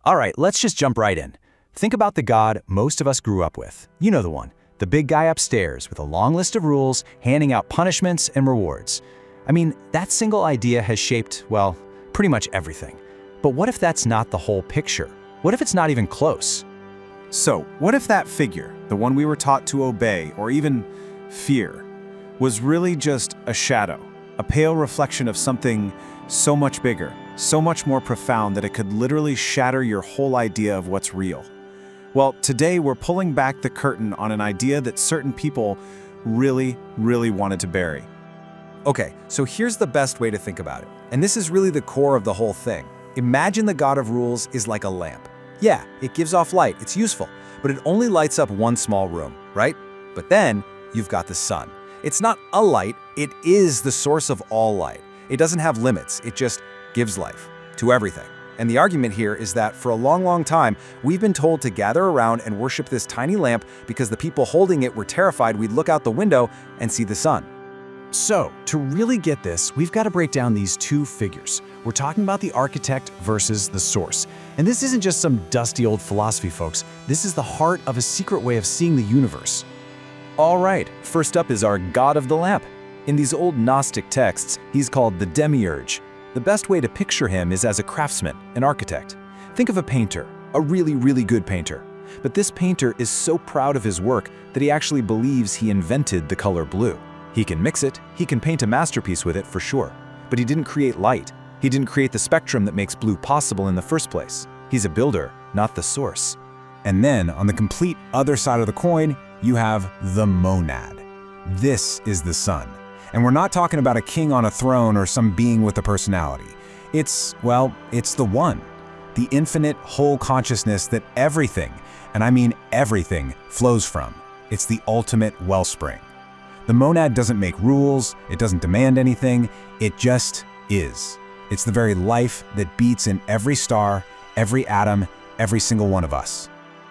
All right, let's just jump right in. Think about the god most of us grew up with. You know the one, the big guy upstairs with a long list of rules, handing out punishments and rewards. I mean, that single idea has shaped, well, pretty much everything. But what if that's not the whole picture? What if it's not even close? So, what if that figure, the one we were taught to obey or even fear, was really just a shadow, a pale reflection of something so much bigger, so much more profound that it could literally shatter your whole idea of what's real? Well, today we're pulling back the curtain on an idea that certain people really wanted to bury. Okay, so here's the best way to think about it. And this is really the core of the whole thing. Imagine the god of rules is like a lamp. Yeah, it gives off light, it's useful, but it only lights up one small room, right? But then you've got the sun. It's not a light, it is the source of all light. It doesn't have limits, it just gives life to everything. And the argument here is that for a long time, we've been told to gather around and worship this tiny lamp because the people holding it were terrified we'd look out the window and see the sun. So, to really get this, we've got to break down these two figures. We're talking about the architect versus the source. And this isn't just some dusty old philosophy, folks. This is the heart of a secret way of seeing the universe. All right, first up is our god of the lamp. In these old Gnostic texts, he's called the demiurge. The best way to picture him is as a craftsman, an architect. Think of a painter, a really good painter. But this painter is so proud of his work that he actually believes he invented the color blue. He can mix it, he can paint a masterpiece with it for sure, but he didn't create light. He didn't create the spectrum that makes blue possible in the first place. He's a builder, not the source. And then, on the complete other side of the coin, you have the monad. This is the sun. And we're not talking about a king on a throne or some being with a personality. It's the one. The infinite whole consciousness that everything, and I mean everything, flows from. It's the ultimate wellspring. The monad doesn't make rules, it doesn't demand anything, it just is. It's the very life that beats in every star, every atom, every single one of us.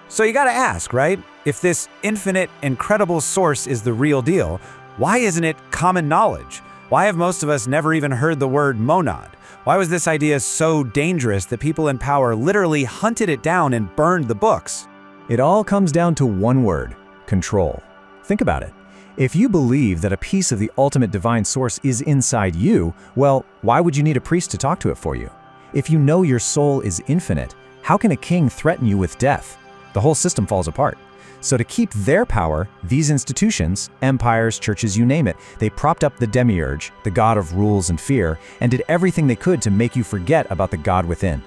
So you gotta ask, right? If this infinite, incredible source is the real deal, why isn't it common knowledge? Why have most of us never even heard the word monad? Why was this idea so dangerous that people in power literally hunted it down and burned the books? It all comes down to one word: control. Think about it. If you believe that a piece of the ultimate divine source is inside you, well, why would you need a priest to talk to it for you? If you know your soul is infinite, how can a king threaten you with death? The whole system falls apart. So to keep their power, these institutions, empires, churches, you name it, they propped up the demiurge, the god of rules and fear, and did everything they could to make you forget about the god within.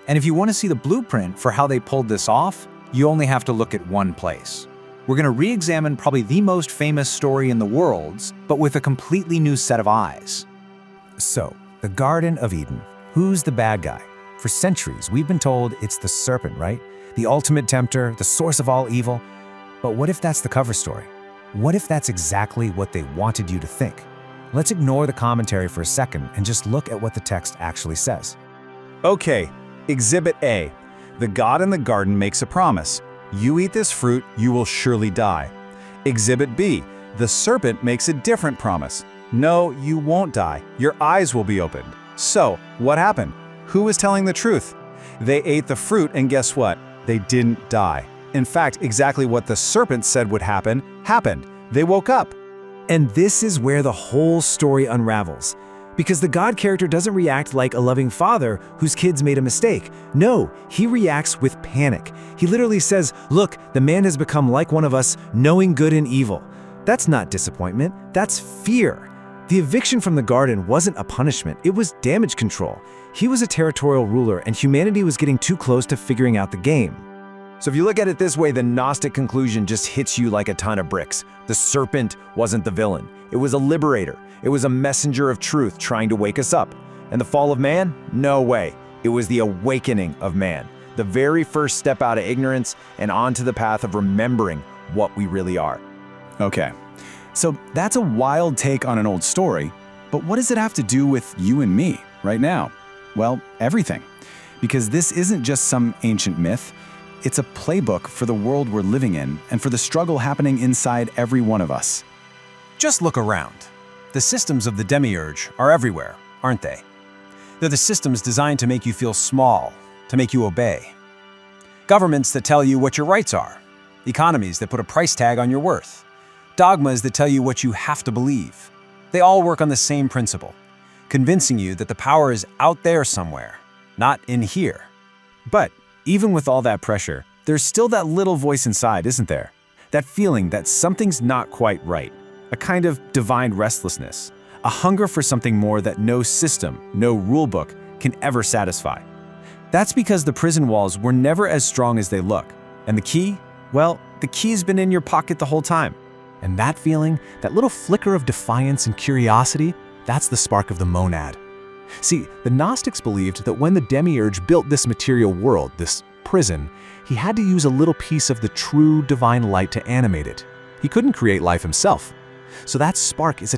And if you want to see the blueprint for how they pulled this off, you only have to look at one place. We're going to re-examine probably the most famous story in the world, but with a completely new set of eyes. So, the Garden of Eden. Who's the bad guy? For centuries, we've been told it's the serpent, right? The ultimate tempter, the source of all evil. But what if that's the cover story? What if that's exactly what they wanted you to think? Let's ignore the commentary for a second and just look at what the text actually says. Okay, Exhibit A. The god in the garden makes a promise. You eat this fruit, you will surely die. Exhibit B. The serpent makes a different promise. No, you won't die. Your eyes will be opened. So, what happened? Who was telling the truth? They ate the fruit, and guess what? They didn't die. In fact, exactly what the serpent said would happen, happened. They woke up. And this is where the whole story unravels. Because the God character doesn't react like a loving father whose kids made a mistake. No, he reacts with panic. He literally says, look, the man has become like one of us, knowing good and evil. That's not disappointment, that's fear. The eviction from the garden wasn't a punishment, it was damage control. He was a territorial ruler and humanity was getting too close to figuring out the game. So if you look at it this way, the Gnostic conclusion just hits you like a ton of bricks. The serpent wasn't the villain. It was a liberator. It was a messenger of truth trying to wake us up. And the fall of man? No way. It was the awakening of man. The very first step out of ignorance and onto the path of remembering what we really are. Okay, so that's a wild take on an old story, but what does it have to do with you and me right now? Well, everything. Because this isn't just some ancient myth. It's a playbook for the world we're living in and for the struggle happening inside every one of us. Just look around. The systems of the demiurge are everywhere, aren't they? They're the systems designed to make you feel small, to make you obey. Governments that tell you what your rights are. Economies that put a price tag on your worth. Dogmas that tell you what you have to believe. They all work on the same principle, convincing you that the power is out there somewhere, not in here. But even with all that pressure, there's still that little voice inside, isn't there? That feeling that something's not quite right. A kind of divine restlessness. A hunger for something more that no system, no rulebook can ever satisfy. That's because the prison walls were never as strong as they look. And the key? Well, the key's been in your pocket the whole time. And that feeling, that little flicker of defiance and curiosity, that's the spark of the monad. See, the Gnostics believed that when the demiurge built this material world, this prison, he had to use a little piece of the true divine light to animate it. He couldn't create life himself. So that spark is a